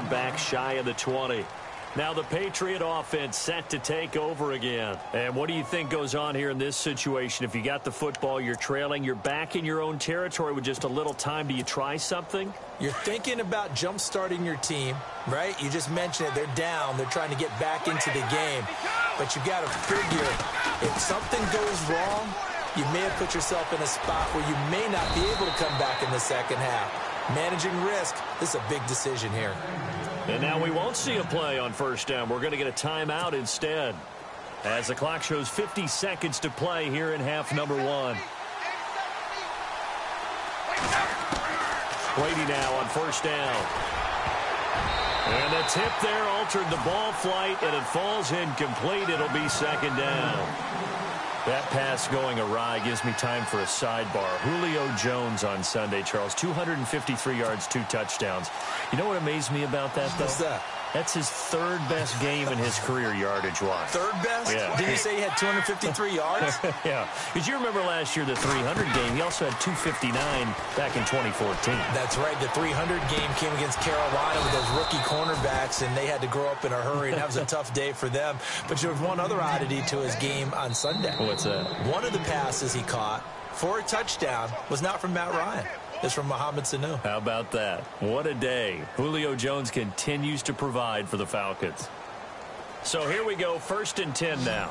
back shy of the 20. Now the Patriot offense set to take over again. And what do you think goes on here in this situation? If you got the football, you're trailing, you're back in your own territory with just a little time. Do you try something? You're thinking about jump-starting your team, right? You just mentioned it. They're down. They're trying to get back into the game. But you've got to figure if something goes wrong, you may have put yourself in a spot where you may not be able to come back in the second half. Managing risk, this is a big decision here. And now we won't see a play on first down. We're going to get a timeout instead, as the clock shows 50 seconds to play here in half number 1. Brady now on first down. And the tip there altered the ball flight, and it falls incomplete. It'll be second down. That pass going awry gives me time for a sidebar. Julio Jones on Sunday, Charles, 253 yards, 2 touchdowns. You know what amazed me about that, though? What's that? That's his third best game in his career yardage-wise. Third best? Yeah. Did you say he had 253 yards? Yeah. Because you remember last year, the 300 game, he also had 259 back in 2014. That's right. The 300 game came against Carolina with those rookie cornerbacks, and they had to grow up in a hurry, and that was a tough day for them. But there was one other oddity to his game on Sunday. What's that? One of the passes he caught for a touchdown was not from Matt Ryan. It's from Mohamed Sanu. How about that? What a day. Julio Jones continues to provide for the Falcons. So here we go, 1st and 10 now.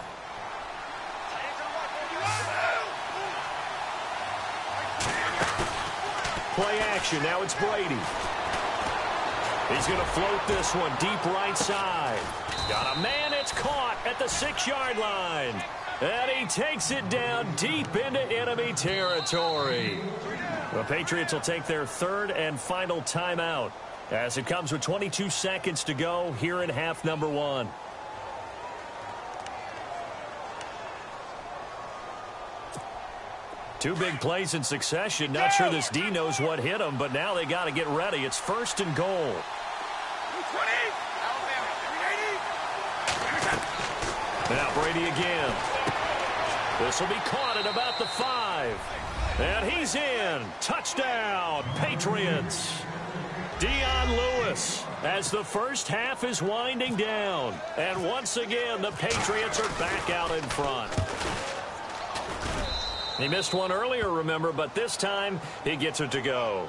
Play action. Now it's Brady. He's going to float this one deep right side. Got a man. It's caught at the 6-yard line. And he takes it down deep into enemy territory. The Patriots will take their 3rd and final timeout as it comes with 22 seconds to go here in half number 1. Two big plays in succession. Not sure this D knows what hit him, but now they got to get ready. It's 1st and goal. Now Brady again. This will be caught at about the 5. And he's in. Touchdown, Patriots. Dion Lewis as the first half is winding down. And once again, the Patriots are back out in front. He missed one earlier, remember, but this time he gets it to go.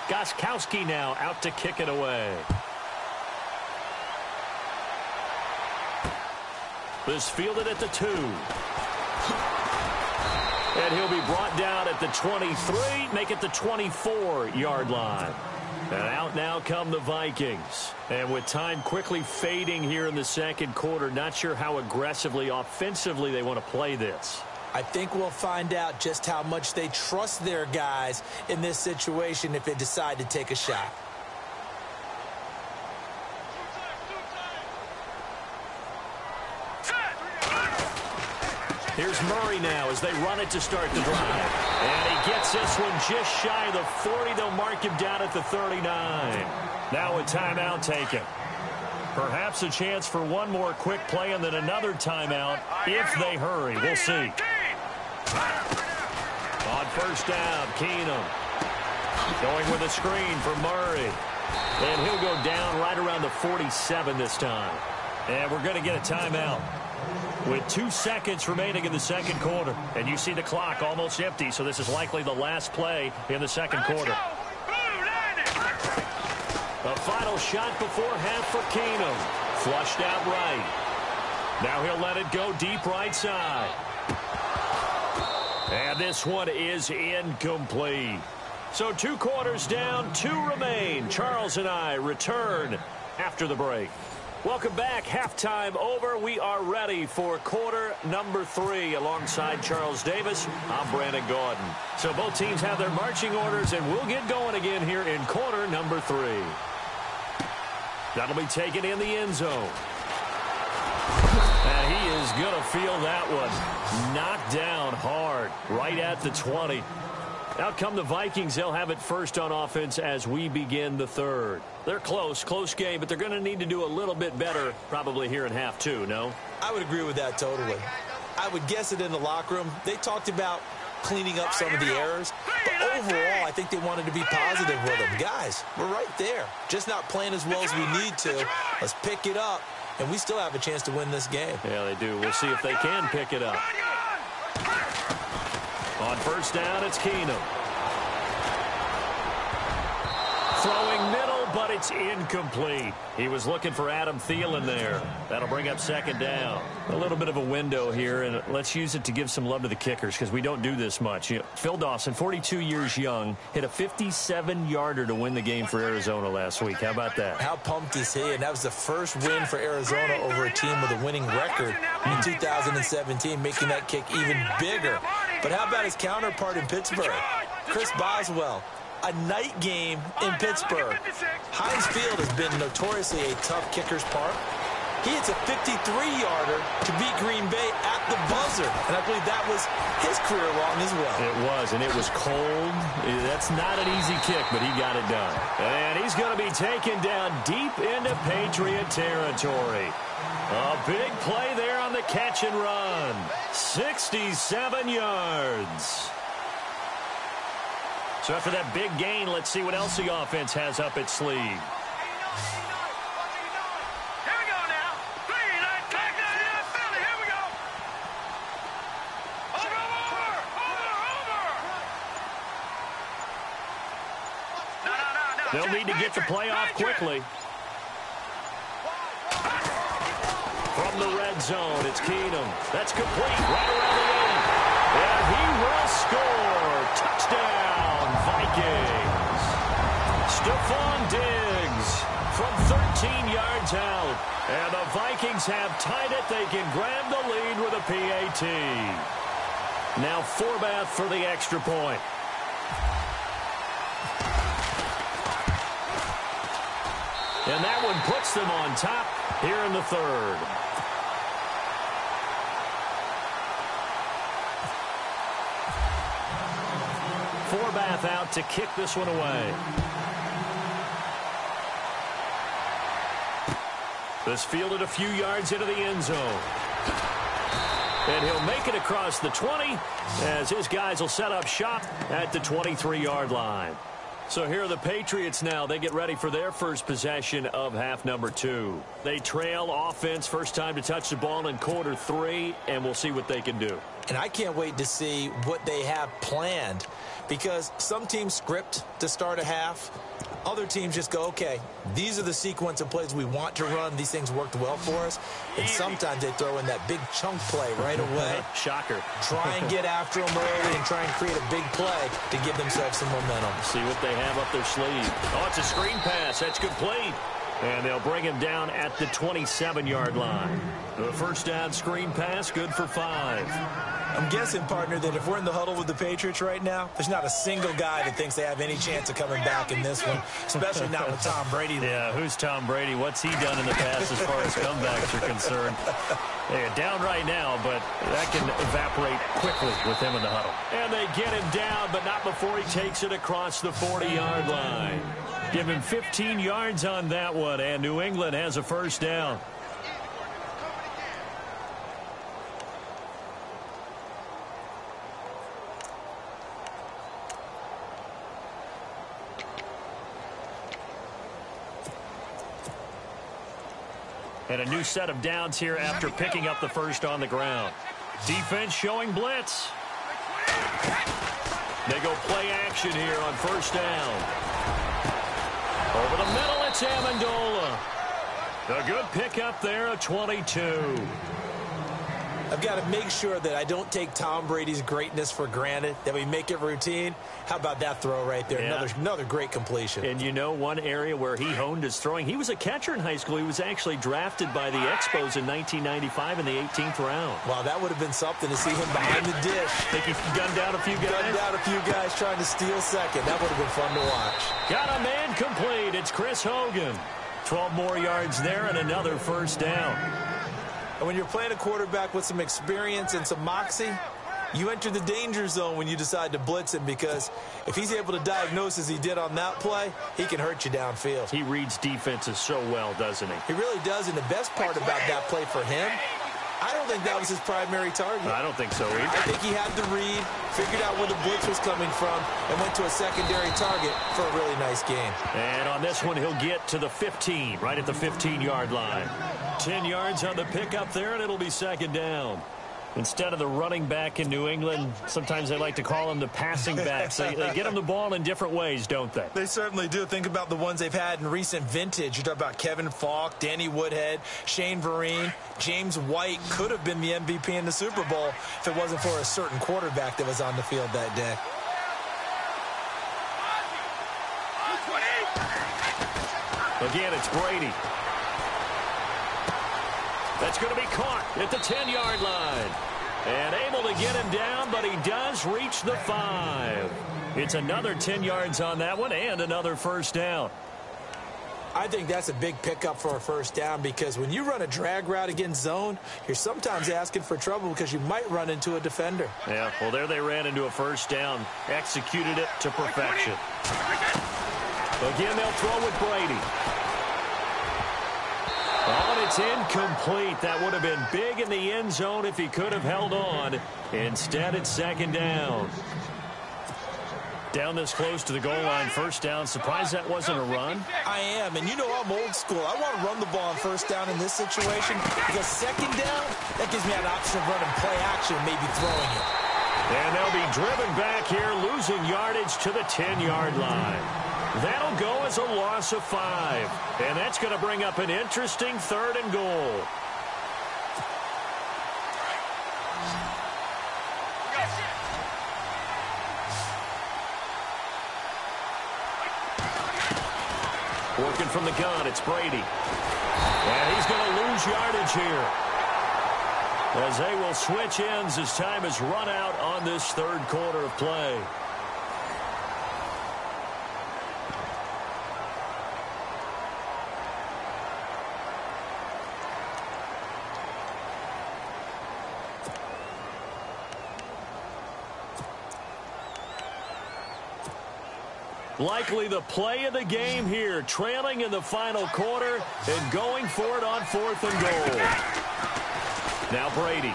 Gostkowski now out to kick it away. This fielded at the 2. And he'll be brought down at the 23, make it the 24-yard line. And out now come the Vikings. And with time quickly fading here in the second quarter, not sure how aggressively, offensively they want to play this. I think we'll find out just how much they trust their guys in this situation if they decide to take a shot. Here's Murray now as they run it to start the drive. And he gets this one just shy of the 40. They'll mark him down at the 39. Now a timeout taken. Perhaps a chance for one more quick play and then another timeout if they hurry. We'll see. On first down, Keenum going with a screen for Murray. And he'll go down right around the 47 this time. And we're going to get a timeout with 2 seconds remaining in the second quarter. And you see the clock almost empty, so this is likely the last play in the second quarter. The final shot before half for Keenum. Flushed out right. Now he'll let it go deep right side. And this one is incomplete. So 2 quarters down, 2 remain. Charles and I return after the break. Welcome back. Halftime over. We are ready for quarter number 3. Alongside Charles Davis, I'm Brandon Gordon. So both teams have their marching orders, and we'll get going again here in quarter number 3. That'll be taken in the end zone. And he is going to feel that one. Knocked down hard right at the 20. Out come the Vikings. They'll have it first on offense as we begin the third. They're close game, but they're going to need to do a little bit better probably here in half 2, no? I would agree with that totally. I would guess it in the locker room. They talked about cleaning up some of the errors, but overall, I think they wanted to be positive with them. Guys, we're right there. Just not playing as well as we need to. Let's pick it up, and we still have a chance to win this game. Yeah, they do. We'll see if they can pick it up. On first down, it's Keenum. Throwing middle, but it's incomplete. He was looking for Adam Thielen there. That'll bring up second down. A little bit of a window here, and let's use it to give some love to the kickers because we don't do this much. You know, Phil Dawson, 42 years young, hit a 57-yarder to win the game for Arizona last week. How about that? How pumped is he? And that was the first win for Arizona over a team with a winning record in 2017, making that kick even bigger. But how about his counterpart in Pittsburgh, Chris Boswell? A night game in Pittsburgh. Heinz Field has been notoriously a tough kicker's park. He hits a 53-yarder to beat Green Bay at the buzzer. And I believe that was his career long as well. It was, and it was cold. That's not an easy kick, but he got it done. And he's going to be taken down deep into Patriot territory. A big play there on the catch and run. 67 yards. So after that big gain, let's see what else the offense has up its sleeve. Here we go now. 3, 9, back down in that belly. Here we go. Over. No. They'll need to get the play off quickly. From the red zone, it's Keenum. That's complete right around the 8. And he will score. Touchdown, Vikings. Stephon Diggs from 13 yards out. And the Vikings have tied it. They can grab the lead with a PAT. Now Forbath for the extra point. And that one puts them on top here in the third. Forbath out to kick this one away. This fielded a few yards into the end zone. And he'll make it across the 20 as his guys will set up shop at the 23-yard line. So here are the Patriots now. They get ready for their first possession of half number 2. They trail offense, first time to touch the ball in quarter 3, and we'll see what they can do. And I can't wait to see what they have planned, because some teams script to start a half. Other teams just go, okay, these are the sequence of plays we want to run. These things worked well for us. And sometimes they throw in that big chunk play right away. Shocker. Try and get after them early and try and create a big play to give themselves some momentum. See what they have up their sleeve. Oh, it's a screen pass. That's complete. And they'll bring him down at the 27-yard line. The first down screen pass, good for 5. I'm guessing, partner, that if we're in the huddle with the Patriots right now, there's not a single guy that thinks they have any chance of coming back in this one, especially not with Tom Brady. Yeah, who's Tom Brady? What's he done in the past as far as comebacks are concerned? They're down right now, but that can evaporate quickly with him in the huddle. And they get him down, but not before he takes it across the 40-yard line. Give him 15 yards on that one, and New England has a first down. And a new set of downs here after picking up the first on the ground. Defense showing blitz. They go play action here on first down. Over the middle, it's Amendola. A good pickup there, a 22. I've got to make sure that I don't take Tom Brady's greatness for granted, that we make it routine. How about that throw right there? Yeah. Another great completion. And you know one area where he honed his throwing, he was a catcher in high school. He was actually drafted by the Expos in 1995 in the 18th round. Wow, that would have been something to see him behind the dish. Think he gunned down a few guys? Gunned down a few guys trying to steal second. That would have been fun to watch. Got a man complete. It's Chris Hogan. 12 more yards there and another first down. And when you're playing a quarterback with some experience and some moxie, you enter the danger zone when you decide to blitz him, because if he's able to diagnose as he did on that play, he can hurt you downfield. He reads defenses so well, doesn't he? He really does, and the best part about that play for him, I don't think that was his primary target. I don't think so either. I think he had the read, figured out where the blitz was coming from, and went to a secondary target for a really nice game. And on this one, he'll get to the 15, right at the 15-yard line. 10 yards on the pickup there, and it'll be second down. Instead of the running back in New England, sometimes they like to call them the passing backs. They get them the ball in different ways, don't they? They certainly do. Think about the ones they've had in recent vintage. You talk about Kevin Falk, Danny Woodhead, Shane Vereen. James White could have been the MVP in the Super Bowl if it wasn't for a certain quarterback that was on the field that day. Again, it's Brady. That's going to be caught at the 10-yard line. And able to get him down, but he does reach the 5. It's another 10 yards on that one and another first down. I think that's a big pickup for a first down, because when you run a drag route against zone, you're sometimes asking for trouble because you might run into a defender. Yeah, well, there they ran into a first down. Executed it to perfection. Again, they'll throw with Brady. Oh, and it's incomplete. That would have been big in the end zone if he could have held on. Instead, it's second down. Down this close to the goal line, first down. Surprised that wasn't a run? I am, and you know I'm old school. I want to run the ball on first down in this situation, because second down, that gives me an option of running play action, maybe throwing it. And they'll be driven back here, losing yardage to the 10-yard line. That'll go as a loss of 5. And that's going to bring up an interesting 3rd and goal. Working from the gun, it's Brady. And he's going to lose yardage here, as they will switch ends as time is run out on this 3rd quarter of play. Likely the play of the game here, trailing in the final quarter and going for it on 4th and goal. Now Brady.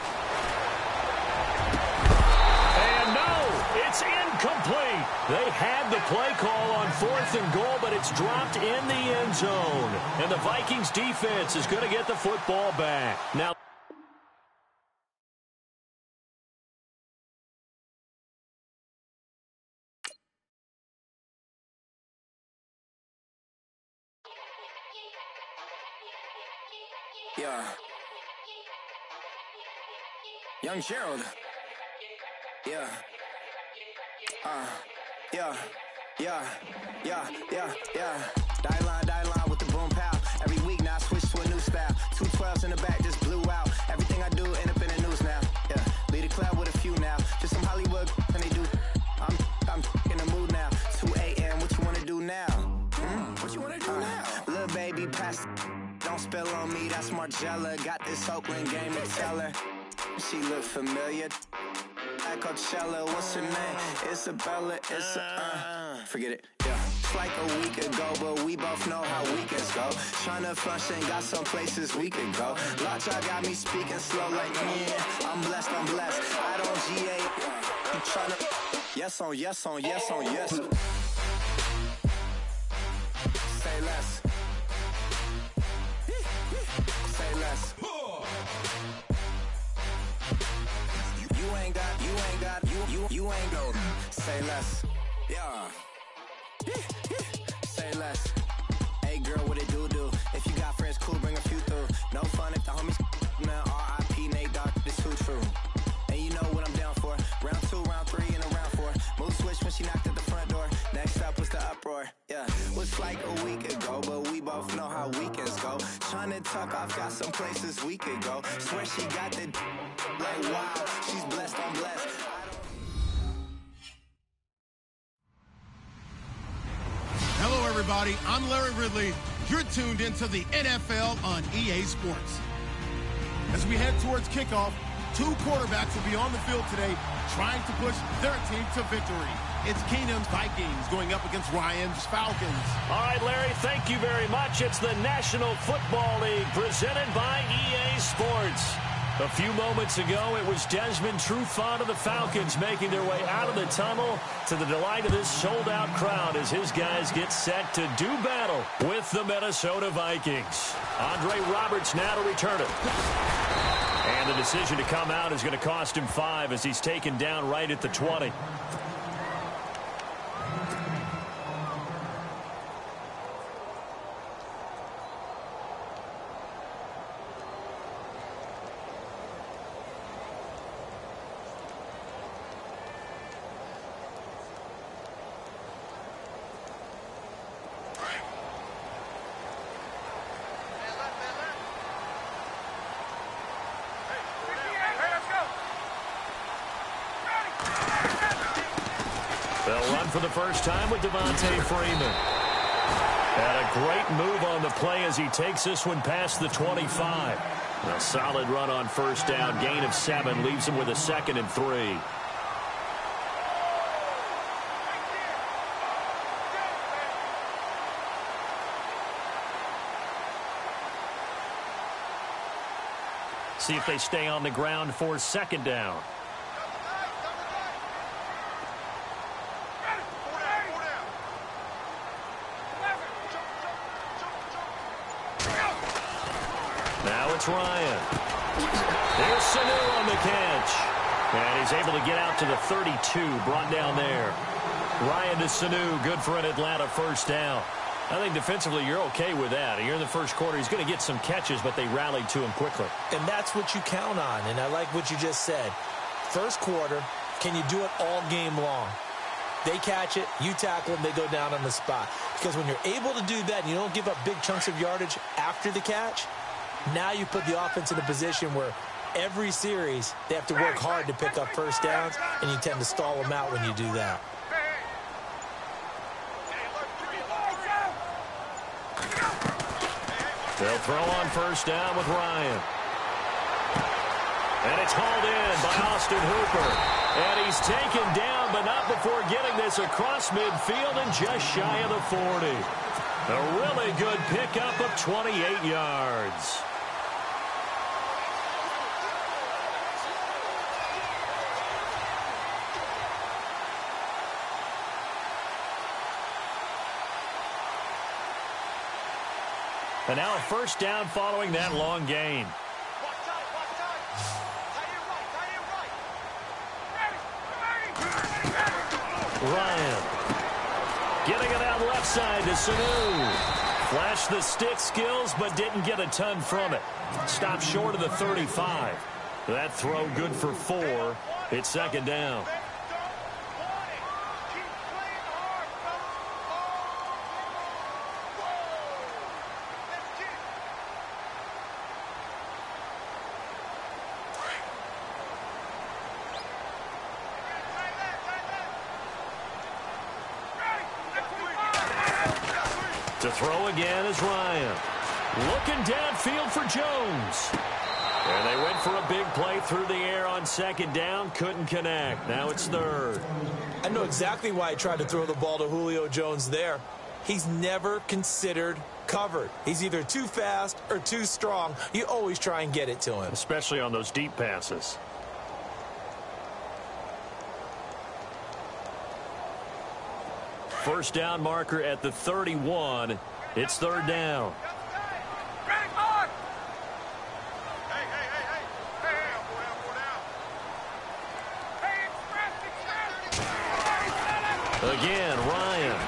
And no, it's incomplete. They had the play call on 4th and goal, but it's dropped in the end zone. And the Vikings defense is going to get the football back. Now, yeah. Young Gerald. Yeah. Die line with the boom pow. Every week now I switch to a new style. 2 12s in the back just blew out. Everything I do end up in the news now. Yeah. Lead a club with a few now. Just some Hollywood and they do. I'm in the mood now. 2 a.m. What you wanna do now? What you wanna do now? Little baby pass. Don't spill on me, that's Margella. Got this Oakland game to tell her. She look familiar. At Coachella, what's her name? Isabella, forget it, yeah. It's like a week ago, but we both know how weekends go. Tryna function, got some places we could go. Lot y'all got me speaking slow like, yeah, I'm blessed. I don't GA, you tryna, yes on yes. Say less. Say less. You ain't go. Say less. Yeah. Say less. Hey girl, what it do? If you got friends, cool, bring a few through. No fun if the homies. Man, R.I.P. Nate Dogg, this too true. talk, I've got some places we could go. Swear she got the like wow, she's blessed, I'm blessed. Hello, everybody. I'm Larry Ridley. You're tuned into the NFL on EA Sports. As we head towards kickoff, two quarterbacks will be on the field today trying to push their team to victory. It's Keenum's Vikings going up against Ryan's Falcons. All right, Larry, thank you very much. It's the National Football League presented by EA Sports. A few moments ago, it was Desmond Trufant of the Falcons making their way out of the tunnel to the delight of this sold-out crowd as his guys get set to do battle with the Minnesota Vikings. Andre Roberts now to return it. And the decision to come out is going to cost him 5 as he's taken down right at the 20. They'll run for the first time with Devontae Freeman. And a great move on the play as he takes this one past the 25. A solid run on first down. Gain of 7 leaves him with a 2nd and 3. See if they stay on the ground for 2nd down. Now it's Ryan. There's Sanu on the catch. And he's able to get out to the 32, brought down there. Ryan to Sanu, good for an Atlanta first down. I think defensively you're okay with that. You're in the first quarter. He's going to get some catches, but they rallied to him quickly. And that's what you count on, and I like what you just said. First quarter, can you do it all game long? They catch it, you tackle them, they go down on the spot. Because when you're able to do that and you don't give up big chunks of yardage after the catch, now you put the offense in a position where every series they have to work hard to pick up first downs, and you tend to stall them out when you do that. They'll throw on first down with Ryan. And it's hauled in by Austin Hooper. And he's taken down, but not before getting this across midfield and just shy of the 40. A really good pickup of 28 yards. And now a first down following that long gain. Ryan getting it out left side to Sanu. Flashed the stick skills, but didn't get a ton from it. Stopped short of the 35. That throw good for 4. It's 2nd down. To throw again is Ryan. Looking downfield for Jones. And they went for a big play through the air on 2nd down. Couldn't connect. Now it's 3rd. I know exactly why he tried to throw the ball to Julio Jones there. He's never considered covered. He's either too fast or too strong. You always try and get it to him. Especially on those deep passes. First down marker at the 31. It's 3rd down. Again, Ryan.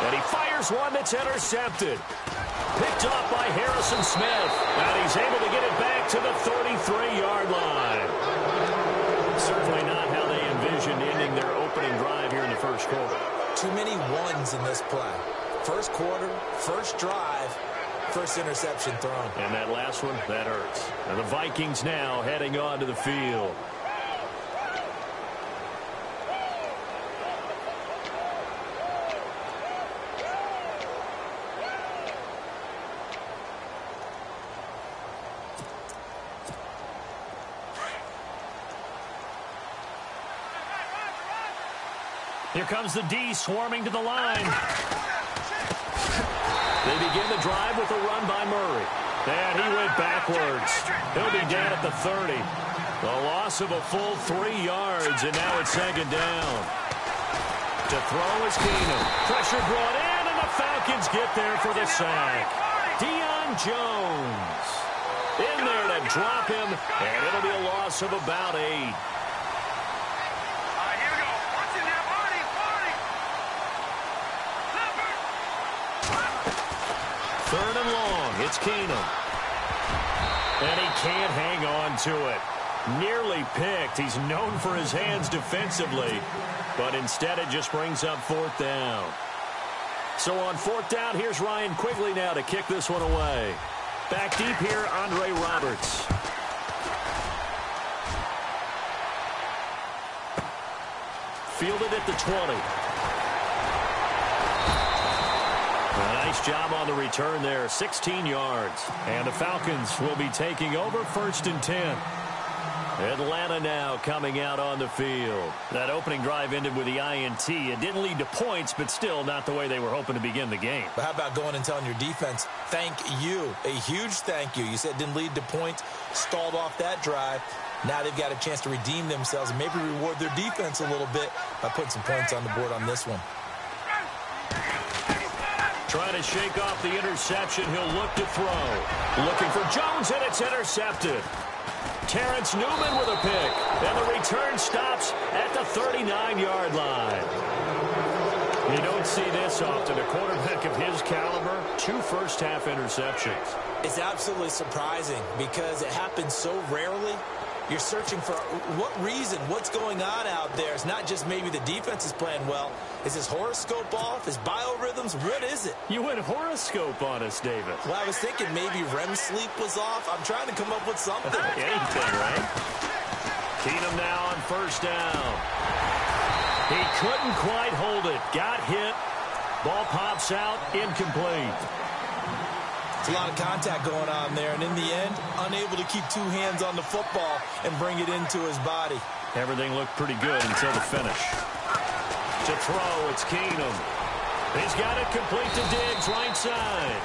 And he fires one that's intercepted. Picked off by Harrison Smith. And he's able to get it back to the 33-yard line. Certainly not how they envisioned ending their opening drive here in the first quarter. Too many ones in this play. First quarter, first drive, First interception thrown. And that last one, that hurts. And the Vikings now heading on to the field. Here comes the D swarming to the line. They begin the drive with a run by Murray. And he went backwards. He'll be down at the 30. The loss of a full 3 yards, and now it's second down. To throw is Keenum. Pressure brought in, and the Falcons get there for the sack. Deion Jones in there to drop him, and it'll be a loss of about 8. Third and long, it's Keenum. And he can't hang on to it. Nearly picked. He's known for his hands defensively, but instead it just brings up fourth down. So on fourth down, here's Ryan Quigley now to kick this one away. Back deep here, Andre Roberts. Fielded at the 20. Nice job on the return there, 16 yards. And the Falcons will be taking over first and 10. Atlanta now coming out on the field. That opening drive ended with the INT. It didn't lead to points, but still not the way they were hoping to begin the game. But how about going and telling your defense, thank you, a huge thank you. You said it didn't lead to points, stalled off that drive. Now they've got a chance to redeem themselves and maybe reward their defense a little bit by putting some points on the board on this one. Trying to shake off the interception. He'll look to throw. Looking for Jones, and it's intercepted. Terrence Newman with a pick. And the return stops at the 39-yard line. You don't see this often. A quarterback of his caliber, 2 first-half interceptions. It's absolutely surprising because it happens so rarely. You're searching for what reason, what's going on out there. It's not just maybe the defense is playing well. Is his horoscope off? His biorhythms? What is it? You went horoscope on us, David. Well, I was thinking maybe REM sleep was off. I'm trying to come up with something. Anything, right? Keenum now on first down. He couldn't quite hold it. Got hit. Ball pops out. Incomplete. It's a lot of contact going on there, and in the end, unable to keep 2 hands on the football and bring it into his body. Everything looked pretty good until the finish. To throw, it's Keenum. He's got it complete to Diggs, right side.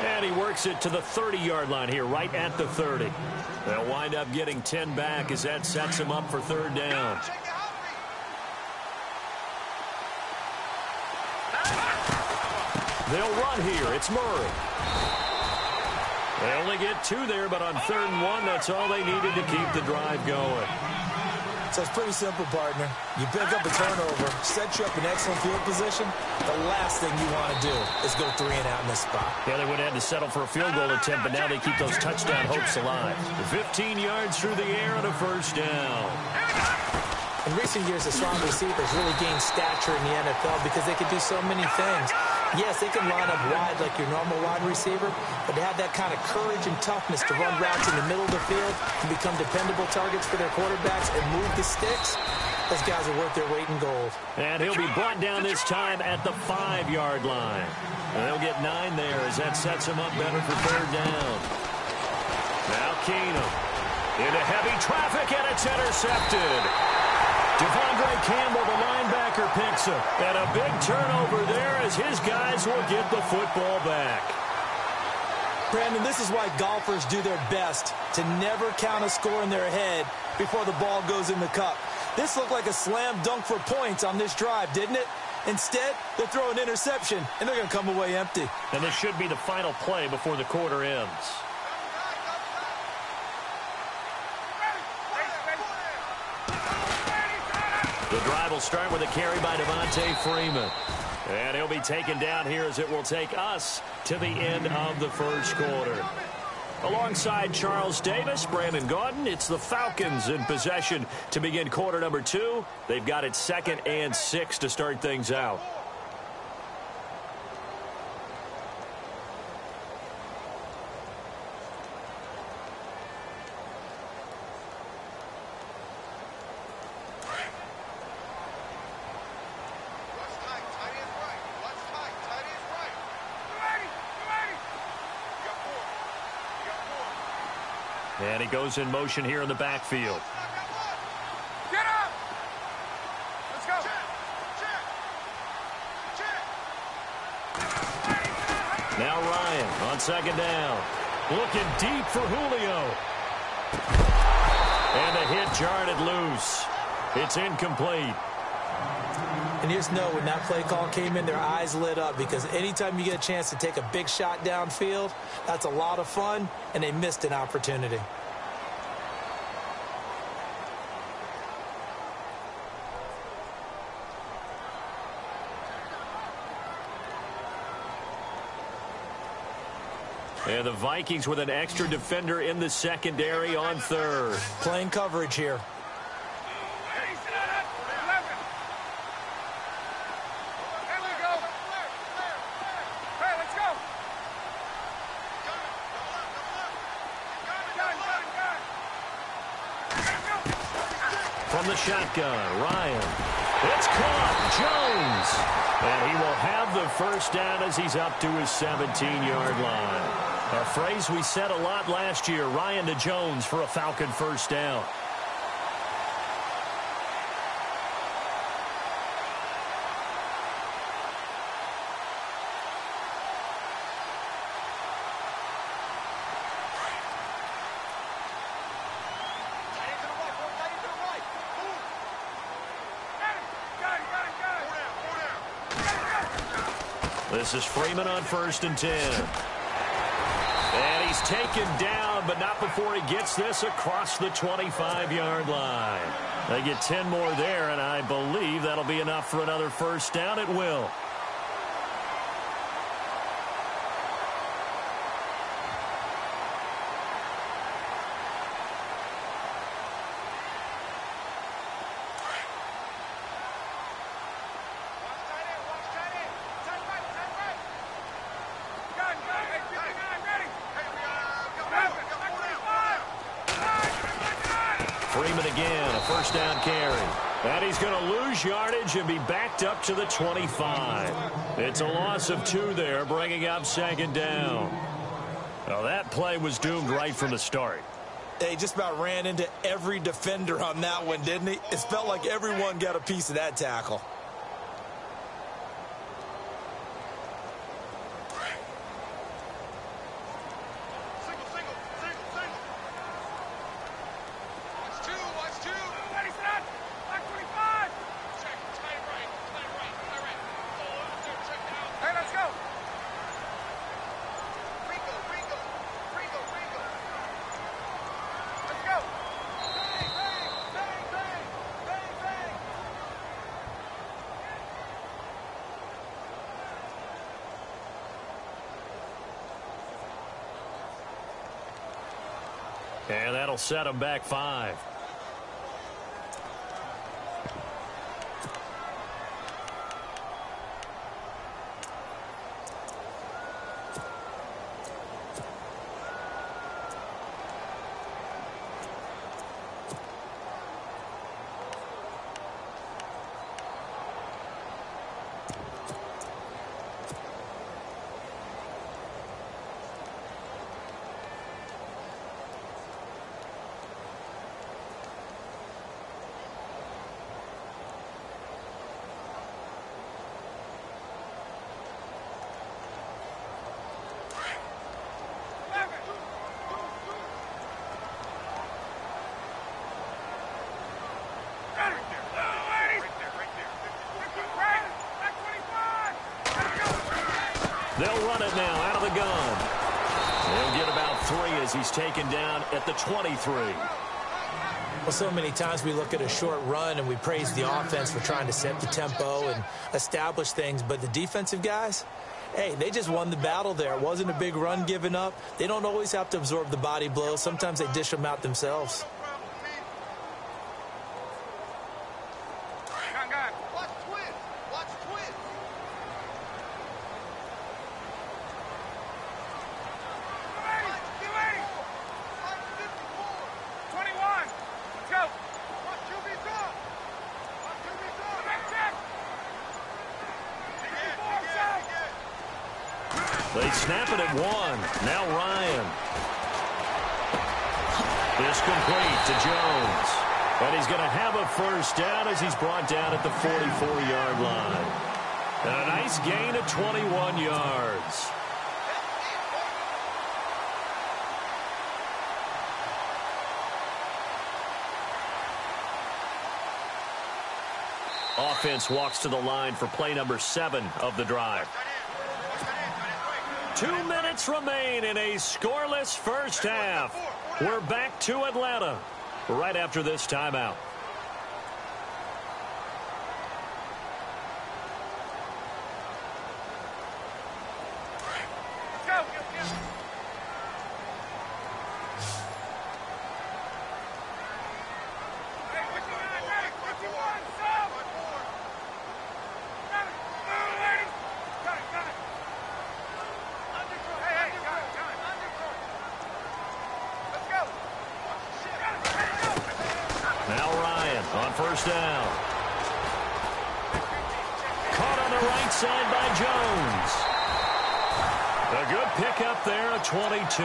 And he works it to the 30-yard line here, right at the 30. They'll wind up getting 10 back as that sets him up for third down. They'll run here. It's Murray. They only get 2 there, but on 3rd and 1, that's all they needed to keep the drive going. So it's pretty simple, partner. You pick up a turnover, set you up in excellent field position. The last thing you want to do is go 3 and out in this spot. Yeah, they would have had to settle for a field goal attempt, but now they keep those touchdown hopes alive. 15 yards through the air on a first down. In recent years, the strong receivers really gained stature in the NFL because they can do so many things. Yes, they can line up wide like your normal wide receiver, but to have that kind of courage and toughness to run routes in the middle of the field and become dependable targets for their quarterbacks and move the sticks, those guys are worth their weight in gold. And he'll be brought down this time at the 5-yard line. And they'll get 9 there as that sets him up better for third down. Now Keenum into heavy traffic, and it's intercepted. Devondre Campbell, the linebacker, picks him. And a big turnover there as his guys will get the football back. Brandon, this is why golfers do their best to never count a score in their head before the ball goes in the cup. This looked like a slam dunk for points on this drive, didn't it? Instead, they throw an interception, and they're going to come away empty. And this should be the final play before the quarter ends. The drive will start with a carry by Devontae Freeman. And he'll be taken down here as it will take us to the end of the first quarter. Alongside Charles Davis, Brandon Gaudin, it's the Falcons in possession to begin quarter number 2. They've got it 2nd and 6 to start things out. And he goes in motion here in the backfield. Get up! Let's go! Now Ryan on second down. Looking deep for Julio. And the hit jarred it loose. It's incomplete. And you just know when that play call came in, their eyes lit up, because anytime you get a chance to take a big shot downfield, that's a lot of fun, and they missed an opportunity. And the Vikings with an extra defender in the secondary on third. Playing coverage here. From the shotgun, Ryan. It's caught. Jones. And he will have the first down as he's up to his 17-yard line. A phrase we said a lot last year, Ryan to Jones for a Falcon first down. This is Freeman on 1st and 10. And he's taken down, but not before he gets this across the 25-yard line. They get 10 more there, and I believe that'll be enough for another first down. It will. Freeman again, a first down carry. And he's going to lose yardage and be backed up to the 25. It's a loss of 2 there, bringing up 2nd down. Well, that play was doomed right from the start. He just about ran into every defender on that one, didn't he? It felt like everyone got a piece of that tackle. And that'll set him back 5. They'll run it now out of the gun. They'll get about 3 as he's taken down at the 23. Well, so many times we look at a short run and we praise the offense for trying to set the tempo and establish things, but the defensive guys, hey, they just won the battle there. It wasn't a big run given up. They don't always have to absorb the body blows. Sometimes they dish them out themselves. They snap it at 1. Now Ryan. This complete to Jones. And he's going to have a first down as he's brought down at the 44-yard line. And a nice gain of 21 yards. Offense walks to the line for play number 7 of the drive. 2 minutes remain in a scoreless first half. We're back to Atlanta right after this timeout. First down. Caught on the right side by Jones. A good pickup there at 22.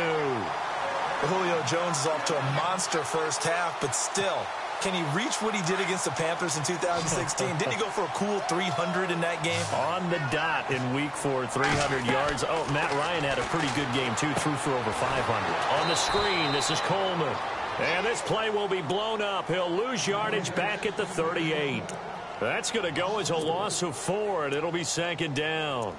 Julio Jones is off to a monster first half, but still, can he reach what he did against the Panthers in 2016? Didn't he go for a cool 300 in that game? On the dot in week 4, 300 yards. Oh, Matt Ryan had a pretty good game, too. Threw for over 500. On the screen, this is Coleman. And this play will be blown up. He'll lose yardage back at the 38. That's going to go as a loss of 4, and it'll be second down.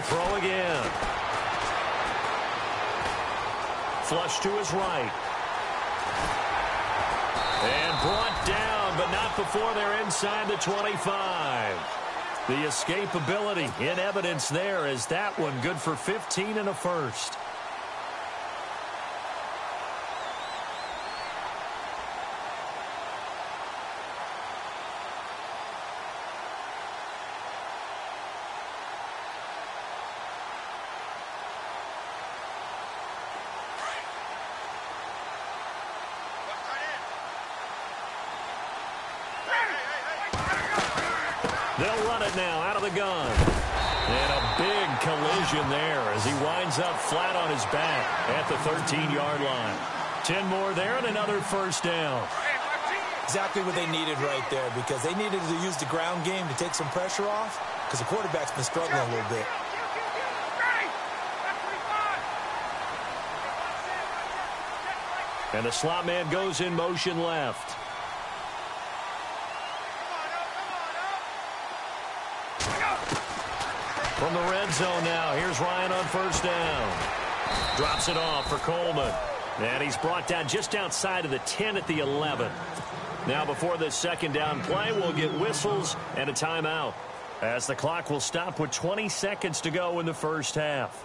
Throw again. Flush to his right. And brought down, but not before they're inside the 25. The escapability in evidence there as that one good for 15 and a first. They'll run it now out of the gun. And a big collision there as he winds up flat on his back at the 13-yard line. 10 more there and another first down. Exactly what they needed right there, because they needed to use the ground game to take some pressure off, because the quarterback's been struggling a little bit. And the slot man goes in motion left. From the red zone now, here's Ryan on first down. Drops it off for Coleman. And he's brought down just outside of the 10 at the 11. Now before this second down play, we'll get whistles and a timeout, as the clock will stop with 20 seconds to go in the first half.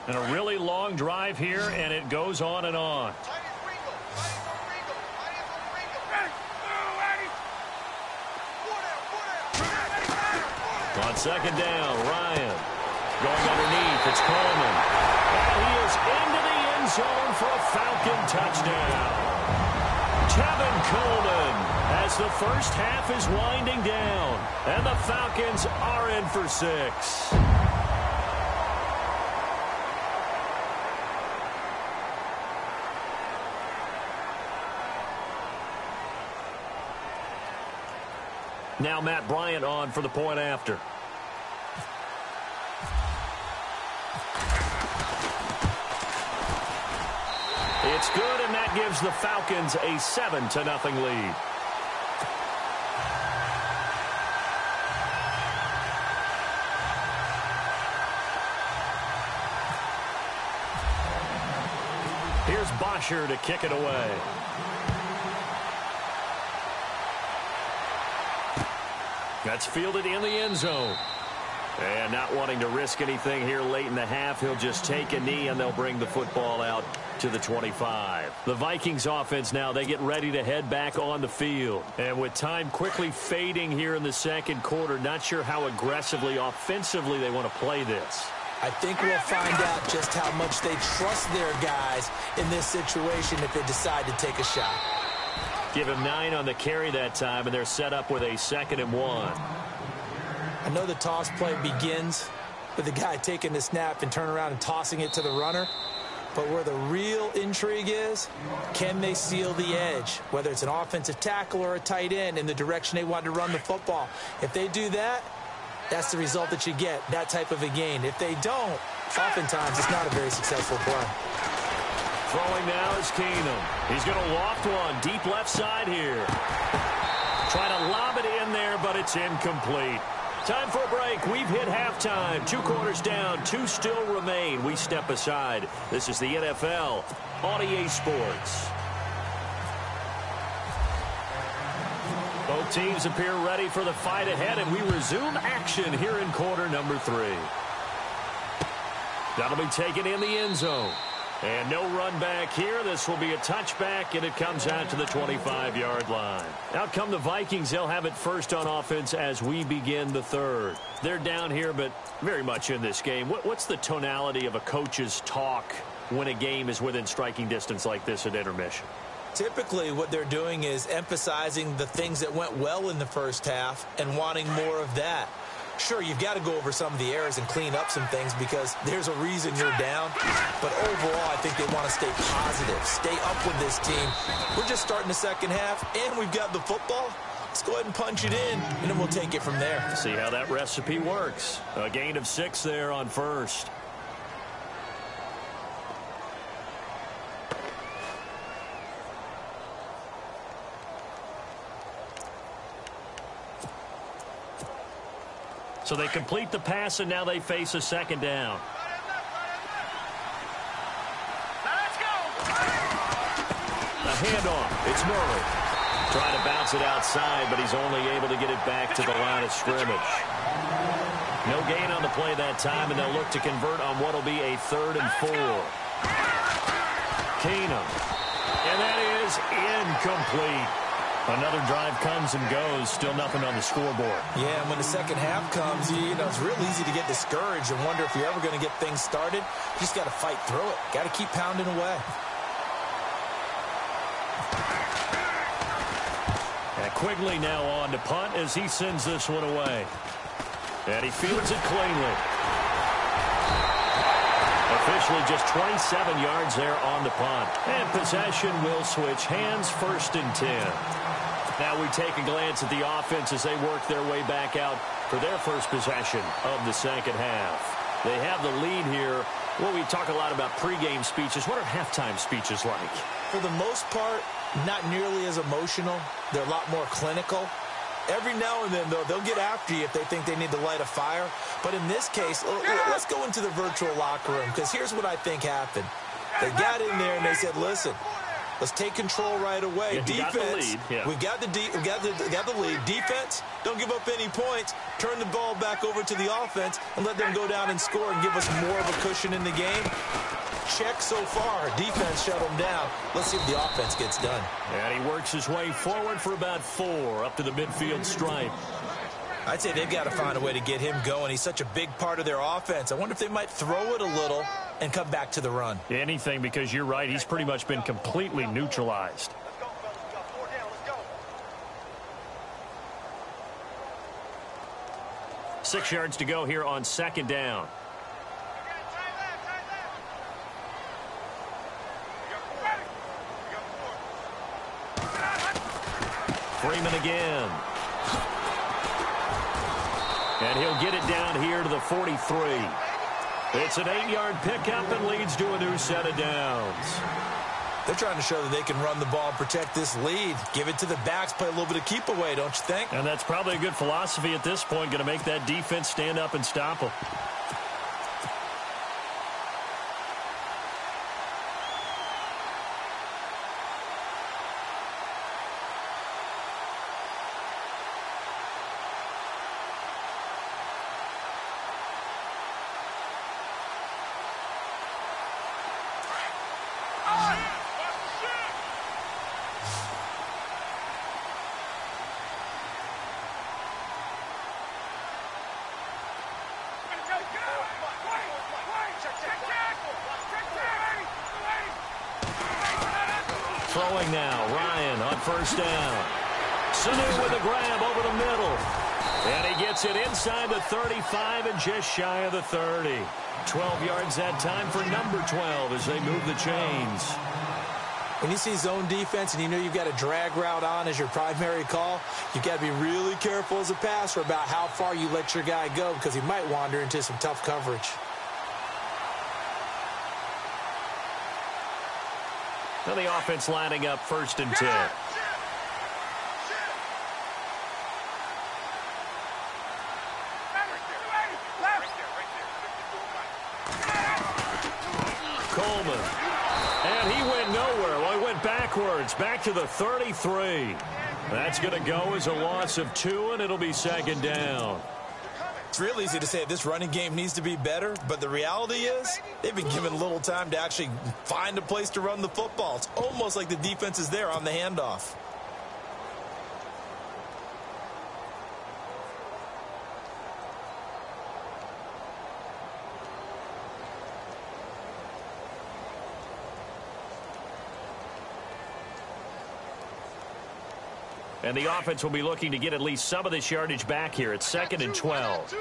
And a really long drive here, and it goes on and on. On second down, Ryan going underneath. It's Coleman. And he is into the end zone for a Falcon touchdown. Tevin Coleman, as the first half is winding down, and the Falcons are in for 6. Now Matt Bryant on for the point after. It's good, and that gives the Falcons a 7-0 lead. Here's Bosher to kick it away. That's fielded in the end zone. And not wanting to risk anything here late in the half, he'll just take a knee and they'll bring the football out to the 25. The Vikings offense now, they get ready to head back on the field. And with time quickly fading here in the second quarter, not sure how aggressively, offensively they want to play this. I think we'll find out just how much they trust their guys in this situation if they decide to take a shot. Give him 9 on the carry that time, and they're set up with a 2nd and 1. I know the toss play begins with the guy taking the snap and turning around and tossing it to the runner. But where the real intrigue is, can they seal the edge, whether it's an offensive tackle or a tight end, in the direction they want to run the football? If they do that, that's the result that you get, that type of a gain. If they don't, oftentimes it's not a very successful play. Throwing now is Keenum. He's going to loft one deep left side here. Trying to lob it in there, but it's incomplete. Time for a break. We've hit halftime. 2 quarters down. 2 still remain. We step aside. This is the NFL on EA Sports. Both teams appear ready for the fight ahead, and we resume action here in quarter number 3. That'll be taken in the end zone. And no run back here. This will be a touchback, and it comes out to the 25-yard line. Out come the Vikings. They'll have it first on offense as we begin the third. They're down here, but very much in this game. What's the tonality of a coach's talk when a game is within striking distance like this at intermission? Typically, what they're doing is emphasizing the things that went well in the first half and wanting more of that. Sure, you've got to go over some of the errors and clean up some things because there's a reason you're down. But overall, I think they want to stay positive, stay up with this team. We're just starting the second half, and we've got the football. Let's go ahead and punch it in, and then we'll take it from there. See how that recipe works. A gain of 6 there on first. So they complete the pass, and now they face a 2nd down. A handoff. It's Murray. Trying to bounce it outside, but he's only able to get it back to the line of scrimmage. No gain on the play that time, and they'll look to convert on what will be a 3rd and 4. Keenum. And that is incomplete. Another drive comes and goes. Still nothing on the scoreboard. Yeah, and when the second half comes, you know, it's real easy to get discouraged and wonder if you're ever going to get things started. You just got to fight through it. Got to keep pounding away. And Quigley now on to punt as he sends this one away. And he fields it cleanly. Officially just 27 yards there on the punt. And possession will switch hands, 1st and 10. Now we take a glance at the offense as they work their way back out for their first possession of the second half. They have the lead here. Well, we talk a lot about pregame speeches. What are halftime speeches like? For the most part, not nearly as emotional. They're a lot more clinical. Every now and then, though, they'll get after you if they think they need to light a fire. But in this case, let's go into the virtual locker room, because here's what I think happened. They got in there and they said, listen, let's take control right away. Yeah, defense, we've got the lead. Defense, don't give up any points. Turn the ball back over to the offense and let them go down and score and give us more of a cushion in the game. Check so far. Defense shut him down. Let's see if the offense gets done. And he works his way forward for about 4 up to the midfield stripe. I'd say they've got to find a way to get him going. He's such a big part of their offense. I wonder if they might throw it a little and come back to the run. Anything, because you're right. He's pretty much been completely neutralized. Six yards to go here on 2nd down. Freeman again. And he'll get it down here to the 43. It's an 8-yard pickup and leads to a new set of downs. They're trying to show that they can run the ball and protect this lead. Give it to the backs, play a little bit of keep away, don't you think? And that's probably a good philosophy at this point, going to make that defense stand up and stop them. Throwing now, Ryan on first down. Sanu with a grab over the middle. And he gets it inside the 35 and just shy of the 30. 12 yards that time for number 12 as they move the chains. When you see zone defense and you know you've got a drag route on as your primary call, you've got to be really careful as a passer about how far you let your guy go because he might wander into some tough coverage. Now the offense lining up 1st and 10. Coleman. And he went nowhere. Well, he went backwards, back to the 33. That's going to go as a loss of 2, and it'll be 2nd down. It's real easy to say this running game needs to be better, but the reality is they've been given little time to actually find a place to run the football. It's almost like the defense is there on the handoff. And the offense will be looking to get at least some of this yardage back here. It's 2nd and 12.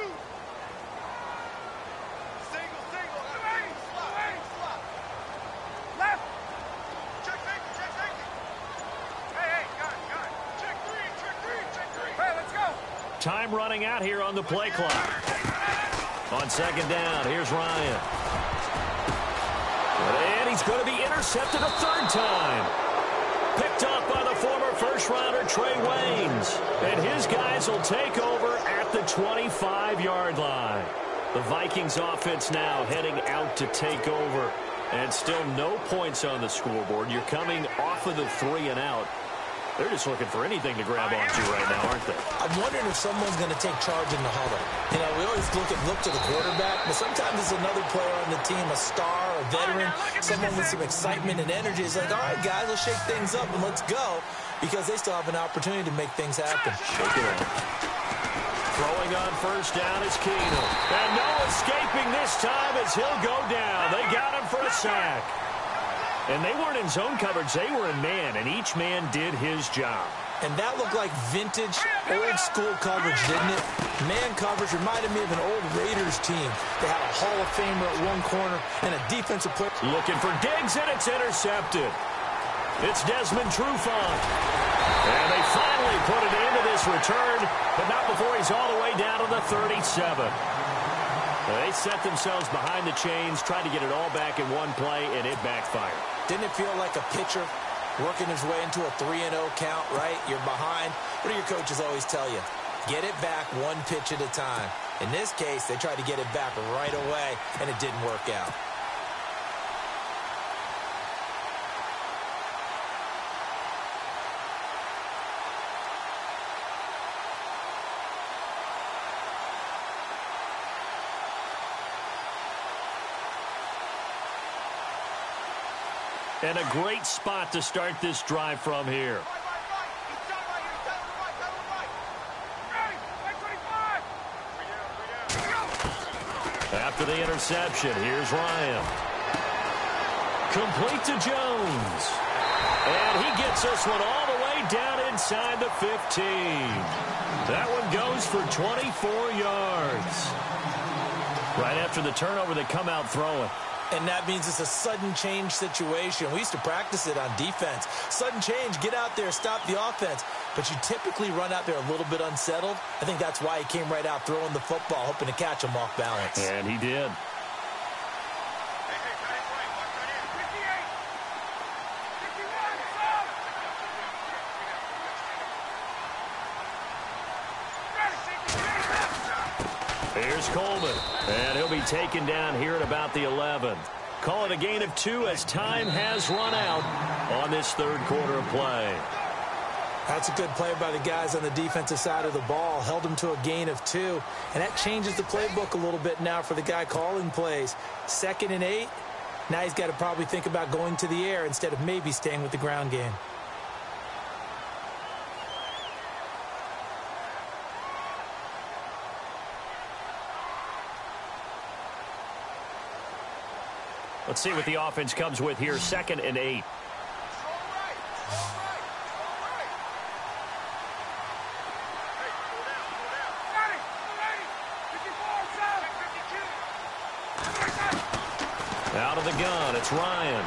Time running out here on the play clock. On 2nd down, here's Ryan. And he's going to be intercepted a 3rd time. Picked up by the former first-rounder Trey Waynes. And his guys will take over at the 25-yard line. The Vikings offense now heading out to take over. And still no points on the scoreboard. You're coming off of the 3 and out. They're just looking for anything to grab onto right now, aren't they? I'm wondering if someone's going to take charge in the huddle. You know, we always look to the quarterback, but sometimes it's another player on the team, a star, a veteran, someone with some excitement and energy. It's like, all right, guys, let's shake things up and let's go, because they still have an opportunity to make things happen. Shake it up. Throwing on first down is Keenum. And no escaping this time as he'll go down. They got him for a sack. And they weren't in zone coverage. They were in man, and each man did his job. And that looked like vintage, old-school coverage, didn't it? Man coverage reminded me of an old Raiders team. They had a Hall of Famer at one corner and a defensive player. Looking for Diggs, and it's intercepted. It's Desmond Trufant. And they finally put it into this return, but not before he's all the way down to the 37. They set themselves behind the chains, tried to get it all back in one play, and it backfired. Didn't it feel like a pitcher working his way into a 3-0 count, right? You're behind. What do your coaches always tell you? Get it back one pitch at a time. In this case, they tried to get it back right away, and it didn't work out. And a great spot to start this drive from here. After the interception, here's Ryan. Complete to Jones. And he gets this one all the way down inside the 15. That one goes for 24 yards. Right after the turnover, they come out throwing. And that means it's a sudden change situation. We used to practice it on defense. Sudden change, get out there, stop the offense. But you typically run out there a little bit unsettled. I think that's why he came right out throwing the football, hoping to catch him off balance. And he did. Here's Coleman, and he'll be taken down here at about the 11. Call it a gain of 2 as time has run out on this third quarter of play. That's a good play by the guys on the defensive side of the ball. Held them to a gain of 2, and that changes the playbook a little bit now for the guy calling plays. 2nd and 8, now he's got to probably think about going to the air instead of maybe staying with the ground game. Let's see what the offense comes with here. 2nd and 8. Out of the gun, it's Ryan.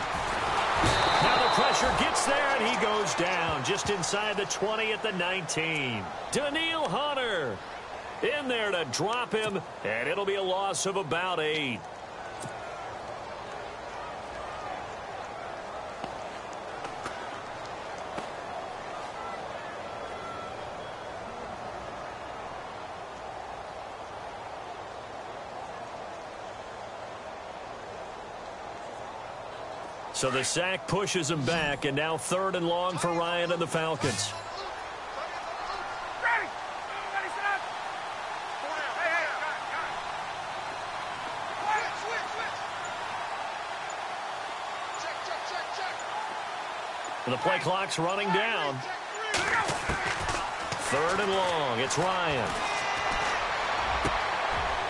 Now the pressure gets there, and he goes down just inside the 20 at the 19. Daniil Hunter in there to drop him, and it'll be a loss of about 8. So the sack pushes him back, and now 3rd and long for Ryan and the Falcons. The play clock's running down. 3rd and long. It's Ryan.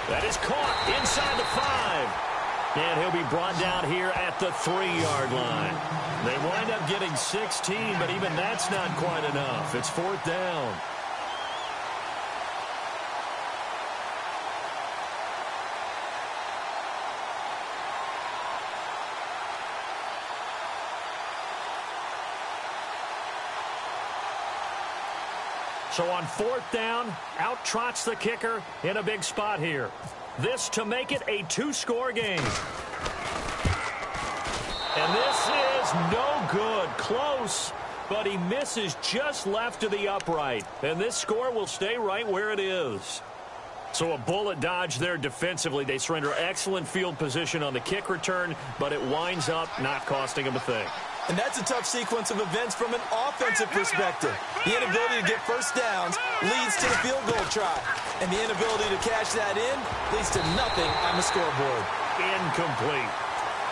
That is caught inside the 5. And he'll be brought down here at the 3-yard line. They wind up getting 16, but even that's not quite enough. It's 4th down. So on 4th down, out trots the kicker in a big spot here. This to make it a 2-score game. And this is no good. Close, but he misses just left of the upright. And this score will stay right where it is. So a bullet dodge there defensively. They surrender excellent field position on the kick return, but it winds up not costing them a thing. And that's a tough sequence of events from an offensive perspective. The inability to get first downs leads to the field goal try. And the inability to cash that in leads to nothing on the scoreboard. Incomplete.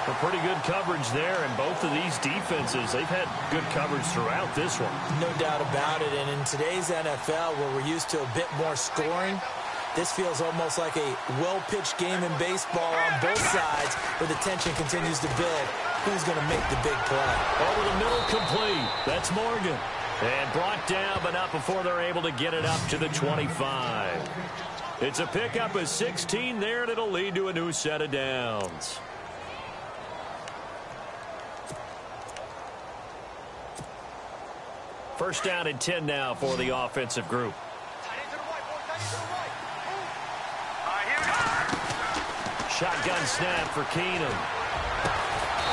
A pretty good coverage there, and both of these defenses, they've had good coverage throughout this one. No doubt about it. And in today's NFL, where we're used to a bit more scoring, this feels almost like a well-pitched game in baseball on both sides where the tension continues to build. Who's going to make the big play? Over the middle, complete. That's Morgan. And brought down, but not before they're able to get it up to the 25. It's a pickup of 16 there, and it'll lead to a new set of downs. First down and 10 now for the offensive group. Shotgun snap for Keenum.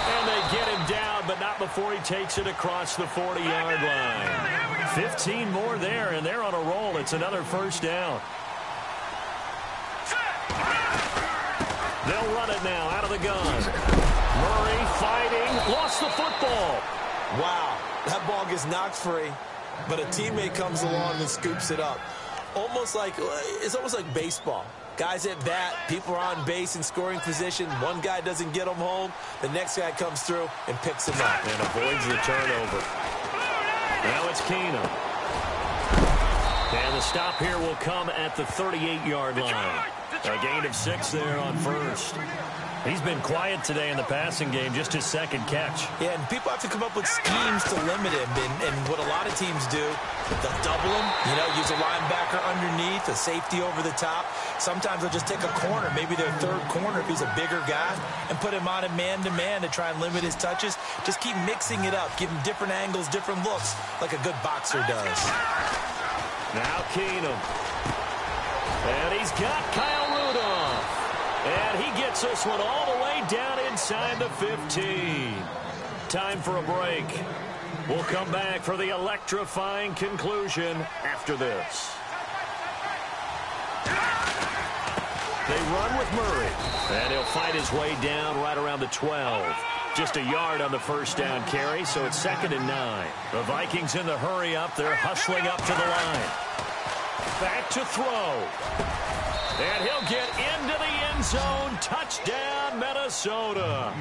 And they get him down, but not before he takes it across the 40-yard line. 15 more there, and they're on a roll. It's another first down. They'll run it now out of the gun. Murray fighting, lost the football. Wow, that ball gets knocked free, but a teammate comes along and scoops it up. It's almost like baseball. Guys at bat, people are on base in scoring position. One guy doesn't get him home. The next guy comes through and picks him up. And avoids the turnover. Now it's Keenum. And the stop here will come at the 38-yard line. A gain of 6 there on first. He's been quiet today in the passing game, just his second catch. Yeah, and people have to come up with schemes to limit him. And what a lot of teams do, they'll double him, use a linebacker underneath, a safety over the top. Sometimes they'll just take a corner, maybe their third corner if he's a bigger guy, and put him on a man-to-man to try and limit his touches. Just keep mixing it up, give him different angles, different looks, like a good boxer does. Now Keenum. And he's got Kyle Rudolph. And he gets this one all the way down inside the 15. Time for a break. We'll come back for the electrifying conclusion after this. They run with Murray. And he'll fight his way down right around the 12. Just a yard on the first down carry, so it's 2nd and 9. The Vikings in the hurry up. They're hustling up to the line. Back to throw. And he'll get into the end zone. Touchdown, Minnesota.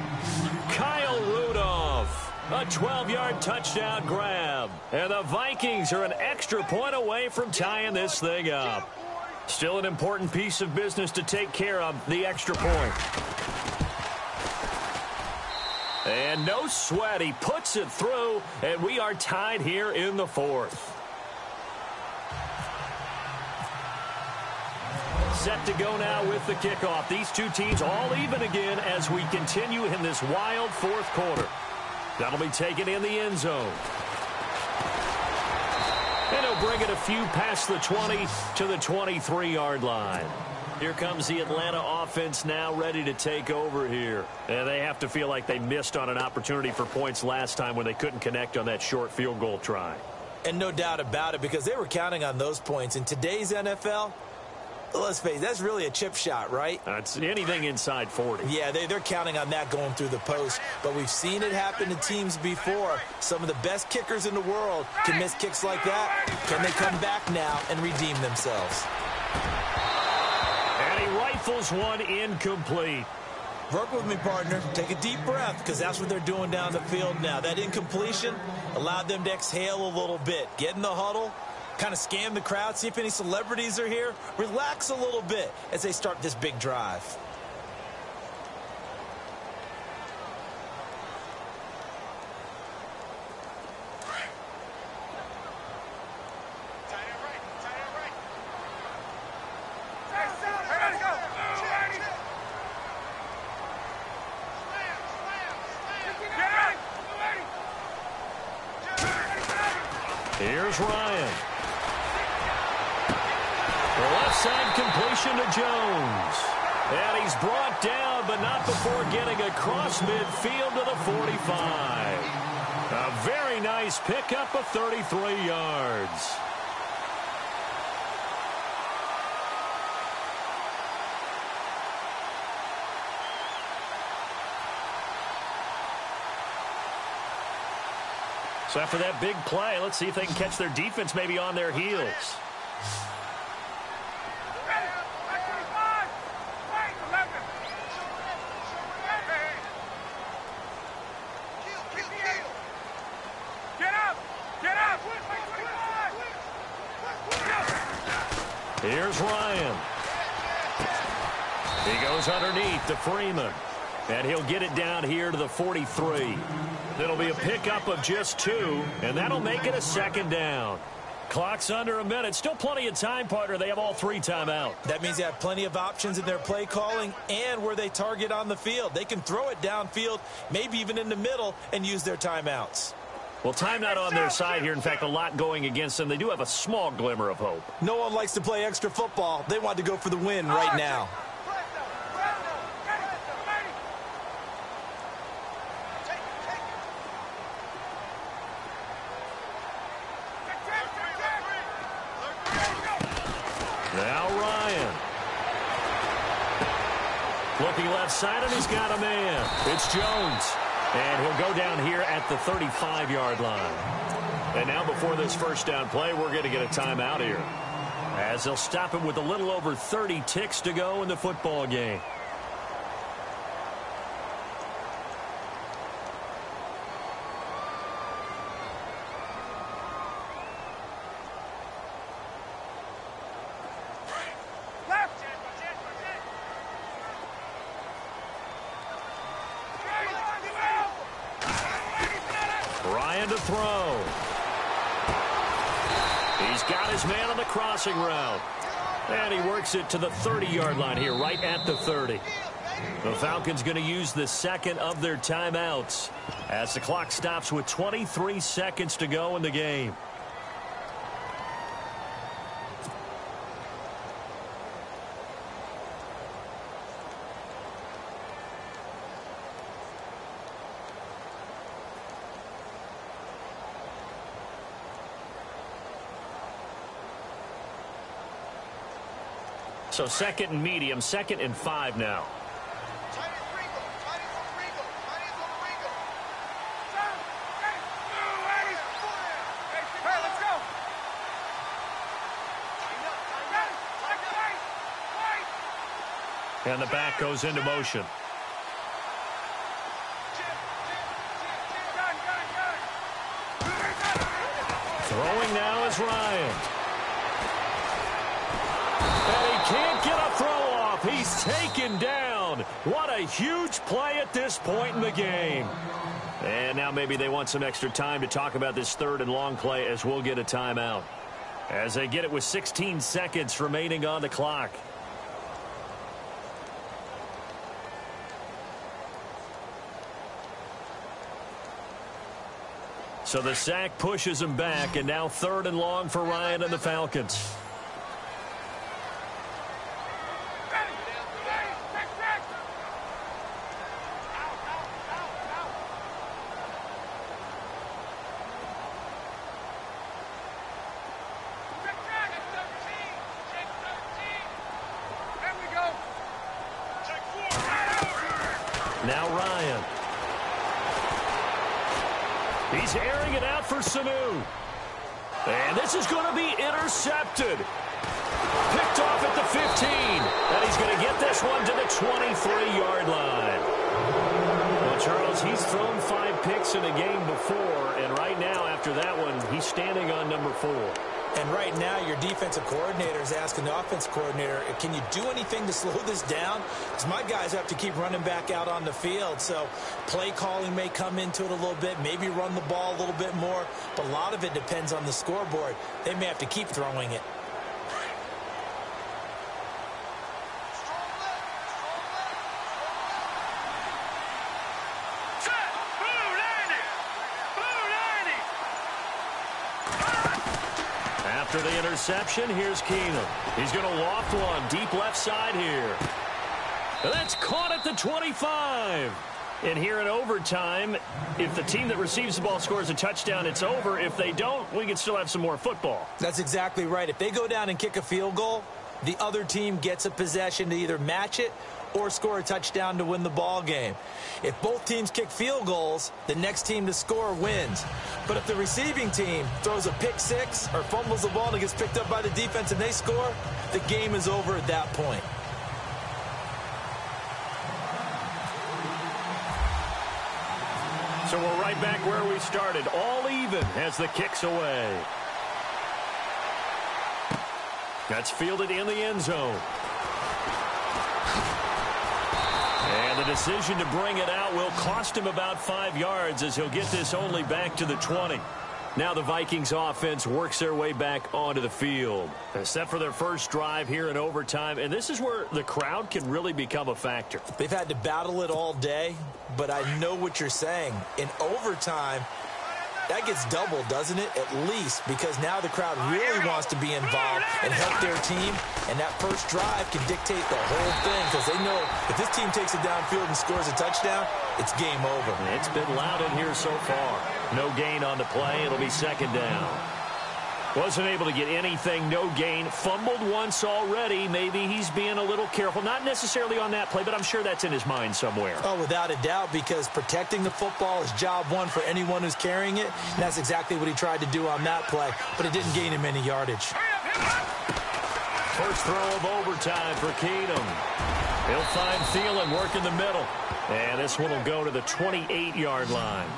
Kyle Rudolph. A 12-yard touchdown grab. And the Vikings are an extra point away from tying this thing up. Still an important piece of business to take care of, the extra point. And no sweat. He puts it through, and we are tied here in the fourth. Set to go now with the kickoff. These two teams all even again as we continue in this wild fourth quarter. That'll be taken in the end zone. And he'll bring it a few past the 20 to the 23-yard line. Here comes the Atlanta offense now ready to take over here. And they have to feel like they missed on an opportunity for points last time when they couldn't connect on that short field goal try. And no doubt about it, because they were counting on those points. In today's NFL, let's face it, that's really a chip shot, right? That's anything inside 40. Yeah, they're counting on that going through the post. But we've seen it happen to teams before. Some of the best kickers in the world can miss kicks like that. Can they come back now and redeem themselves? And he rifles one incomplete. Work with me, partner. Take a deep breath, because that's what they're doing down the field now. That incompletion allowed them to exhale a little bit. Get in the huddle, kind of scan the crowd, see if any celebrities are here. Relax a little bit as they start this big drive. Here's Ryan. The left side completion to Jones. And he's brought down, but not before getting across midfield to the 45. A very nice pickup of 33 yards. So after that big play, let's see if they can catch their defense maybe on their heels. Here's Ryan. He goes underneath to Freeman. And he'll get it down here to the 43. It'll be a pickup of just 2, and that'll make it a second down. Clock's under a minute. Still plenty of time, partner. They have all 3 timeouts. That means they have plenty of options in their play calling and where they target on the field. They can throw it downfield, maybe even in the middle, and use their timeouts. Well, time not on their side here. In fact, a lot going against them. They do have a small glimmer of hope. No one likes to play extra football. They want to go for the win right now. Now Ryan. Looking left side, and he's got a man. It's Jones. And he'll go down here at the 35-yard line. And now before this first down play, we're going to get a timeout here, as they'll stop him with a little over 30 ticks to go in the football game. Ryan to throw. He's got his man on the crossing route. And he works it to the 30-yard line here, right at the 30. The Falcons going to use the second of their timeouts as the clock stops with 23 seconds to go in the game. So second and medium, 2nd and 5 now. And the back goes into motion. Throwing now is Ryan. And he can't get a throw off. He's taken down. down. What a huge play at this point in the game. And now maybe they want some extra time to talk about this 3rd and long play as we'll get a timeout. As they get it with 16 seconds remaining on the clock. So the sack pushes him back, and now 3rd and long for Ryan and the Falcons. Now Ryan. He's airing it out for Sanu. And this is going to be intercepted. Picked off at the 15. And he's going to get this one to the 23-yard line. Well, Charles, he's thrown 5 picks in a game before. And right now, after that one, he's standing on number 4. And right now, your defensive coordinator is asking the offensive coordinator, can you do anything to slow this down? Because my guys have to keep running back out on the field. So play calling may come into it a little bit, maybe run the ball a little bit more. But a lot of it depends on the scoreboard. They may have to keep throwing it. After the interception, here's Keenum. He's going to loft one deep left side here. And that's caught at the 25. And here in overtime, if the team that receives the ball scores a touchdown, it's over. If they don't, we can still have some more football. That's exactly right. If they go down and kick a field goal, the other team gets a possession to either match it or score a touchdown to win the ball game. If both teams kick field goals, the next team to score wins. But if the receiving team throws a pick six or fumbles the ball and it gets picked up by the defense and they score, the game is over at that point. So we're right back where we started, all even as the kick's away. That's fielded in the end zone. And the decision to bring it out will cost him about 5 yards as he'll get this only back to the 20. Now the Vikings offense works their way back onto the field. Set for their first drive here in overtime. And this is where the crowd can really become a factor. They've had to battle it all day, but I know what you're saying. In overtime, that gets doubled, doesn't it? At least, because now the crowd really wants to be involved and help their team. And that first drive can dictate the whole thing because they know if this team takes it downfield and scores a touchdown, it's game over. It's been loud in here so far. No gain on the play. It'll be second down. Wasn't able to get anything, no gain. Fumbled once already. Maybe he's being a little careful. Not necessarily on that play, but I'm sure that's in his mind somewhere. Oh, without a doubt, because protecting the football is job one for anyone who's carrying it. And that's exactly what he tried to do on that play, but it didn't gain him any yardage. First throw of overtime for Keenum. He'll find Thielen working the middle. And this one will go to the 28-yard line.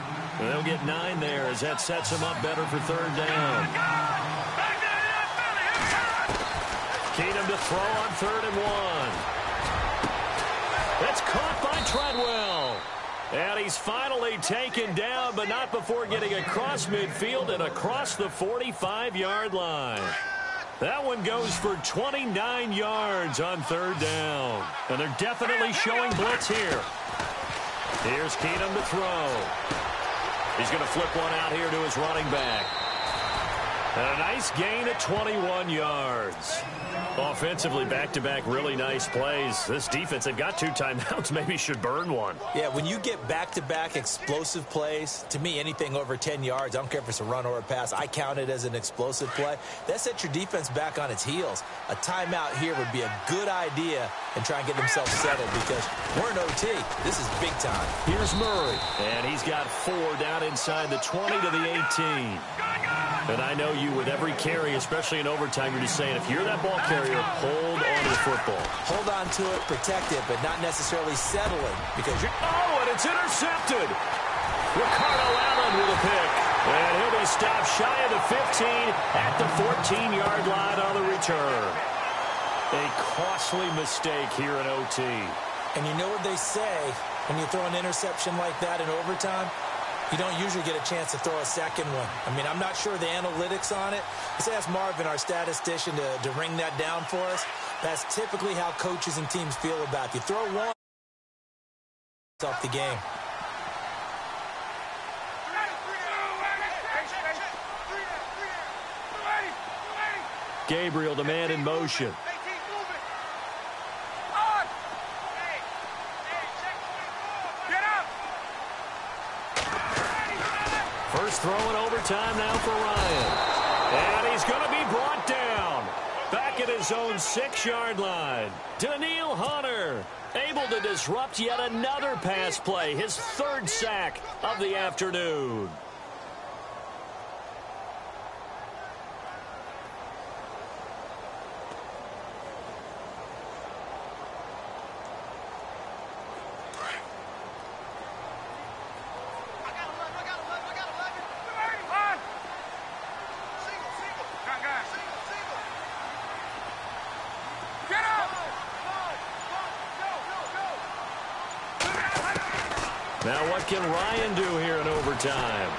And they'll get 9 there as that sets him up better for third down. Keenum to throw on 3rd and 1. That's caught by Treadwell. And he's finally taken down, but not before getting across midfield and across the 45-yard line. That one goes for 29 yards on 3rd down. And they're definitely showing blitz here. Here's Keenum to throw. He's going to flip one out here to his running back. And a nice gain at 21 yards. Offensively, back-to-back really nice plays. This defense, they've got 2 timeouts, maybe should burn one. Yeah, when you get back-to-back explosive plays, to me, anything over 10 yards, I don't care if it's a run or a pass, I count it as an explosive play. That sets your defense back on its heels. A timeout here would be a good idea and try and get themselves settled because we're in OT. This is big time. Here's Murray, and he's got 4 down inside the 20 to the 18. And I know you, with every carry, especially in overtime, you're just saying, if you're that ball carrier, hold on to the football. Hold on to it, protect it, but not necessarily settling because you're... Oh, and it's intercepted. Ricardo Allen with a pick. And he'll be stopped shy of the 15 at the 14-yard line on the return. A costly mistake here in OT. And you know what they say, when you throw an interception like that in overtime, you don't usually get a chance to throw a second one. I mean, I'm not sure the analytics on it. Let's ask Marvin, our statistician, to ring that down for us. That's typically how coaches and teams feel about it. You throw one, it's off the game. Gabriel, the man in motion. First throw in overtime now for Ryan. And he's going to be brought down. Back at his own 6-yard line. Daniil Hunter able to disrupt yet another pass play. His 3rd sack of the afternoon. Now what can Ryan do here in overtime?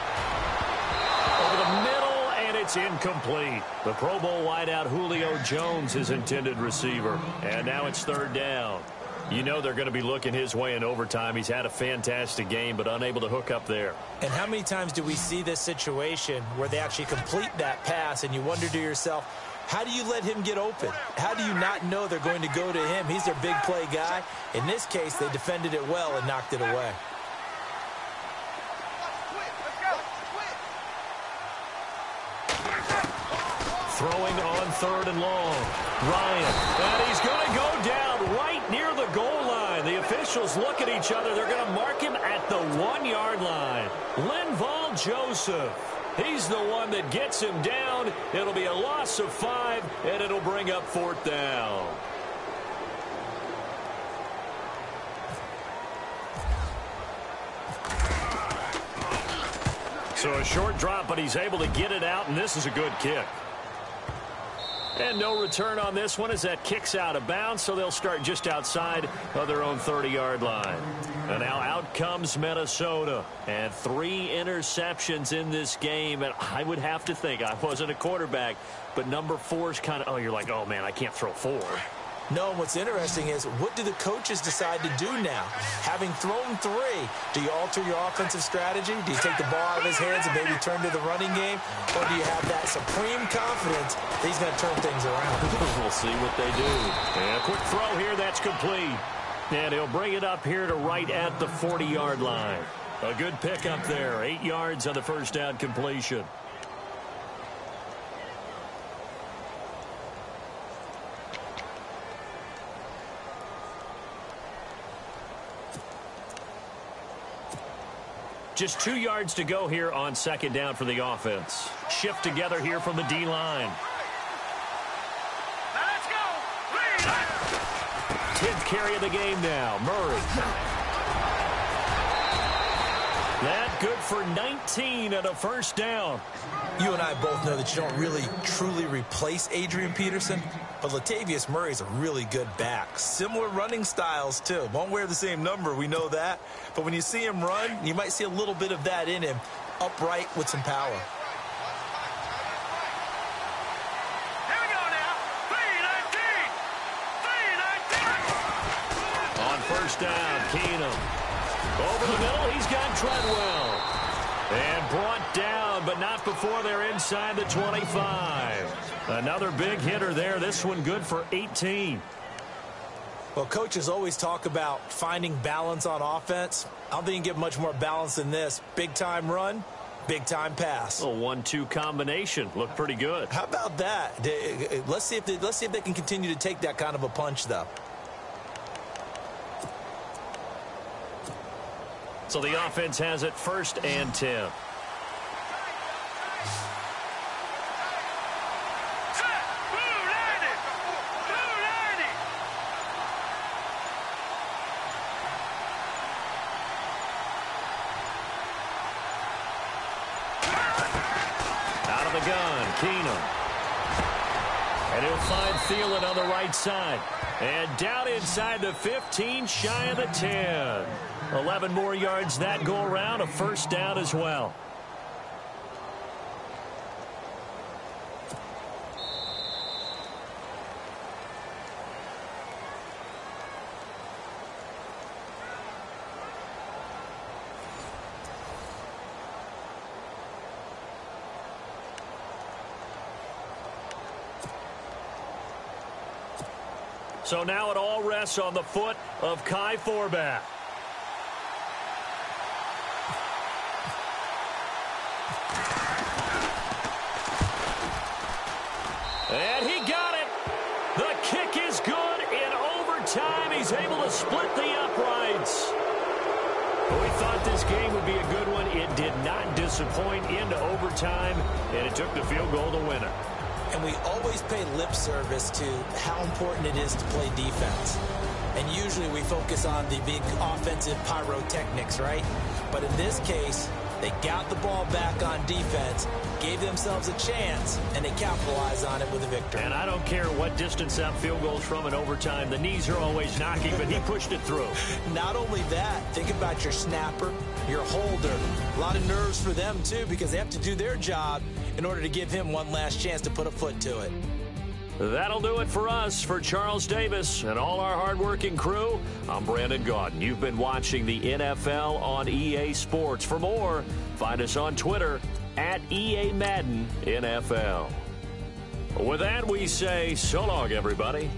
Over the middle, and it's incomplete. The Pro Bowl wideout Julio Jones, his intended receiver. And now it's 3rd down. You know they're going to be looking his way in overtime. He's had a fantastic game, but unable to hook up there. And how many times do we see this situation where they actually complete that pass, and you wonder to yourself, how do you let him get open? How do you not know they're going to go to him? He's their big play guy. In this case, they defended it well and knocked it away. Throwing on 3rd and long. Ryan, and he's going to go down right near the goal line. The officials look at each other. They're going to mark him at the 1-yard line. Linval Joseph. He's the one that gets him down. It'll be a loss of 5, and it'll bring up 4th down. So a short drop, but he's able to get it out, and this is a good kick. And no return on this one as that kicks out of bounds, so they'll start just outside of their own 30-yard line. And now out comes Minnesota. And 3 interceptions in this game. And I would have to think, I wasn't a quarterback, but number 4 is kind of, oh, you're like, oh, man, I can't throw 4. No, what's interesting is, what do the coaches decide to do now? Having thrown 3, do you alter your offensive strategy? Do you take the ball out of his hands and maybe turn to the running game? Or do you have that supreme confidence that he's going to turn things around? We'll see what they do. And a quick throw here, that's complete. And he'll bring it up here to right at the 40-yard line. A good pick up there, 8 yards on the first down completion. Just 2 yards to go here on 2nd down for the offense. Shift together here from the D-line. Now let's go. 10th carry of the game now. Murray. That good for 19 and a first down. You and I both know that you don't really truly replace Adrian Peterson, but Latavius Murray is a really good back. Similar running styles, too. Won't wear the same number, we know that. But when you see him run, you might see a little bit of that in him, upright with some power. Here we go now. 3-19. On first down, Keenum. Over the middle, he's got Treadwell. And brought down, but not before they're inside the 25. Another big hitter there. This one good for 18. Well, coaches always talk about finding balance on offense. I don't think you can get much more balance than this. Big-time run, big-time pass. A 1-2 combination. Looked pretty good. How about that? Let's see if they can continue to take that kind of a punch, though. So the offense has it 1st and 10. Out of the gun, Keenum. And he'll find Thielen on the right side. And down inside the 15, shy of the 10. 11 more yards that go around, a first down as well. So now it all rests on the foot of Kai Forbath. And he got it. The kick is good in overtime. He's able to split the uprights. We thought this game would be a good one. It did not disappoint into overtime, and it took the field goal to win it. And we always pay lip service to how important it is to play defense. And usually we focus on the big offensive pyrotechnics, right? But in this case, they got the ball back on defense, gave themselves a chance, and they capitalized on it with a victory. And I don't care what distance that field goes from in overtime. The knees are always knocking, but he pushed it through. Not only that, think about your snapper, your holder. A lot of nerves for them, too, because they have to do their job in order to give him one last chance to put a foot to it. That'll do it for us. For Charles Davis and all our hardworking crew, I'm Brandon Gaudin. You've been watching the NFL on EA Sports. For more, find us on Twitter at EA Madden NFL. With that, we say so long, everybody.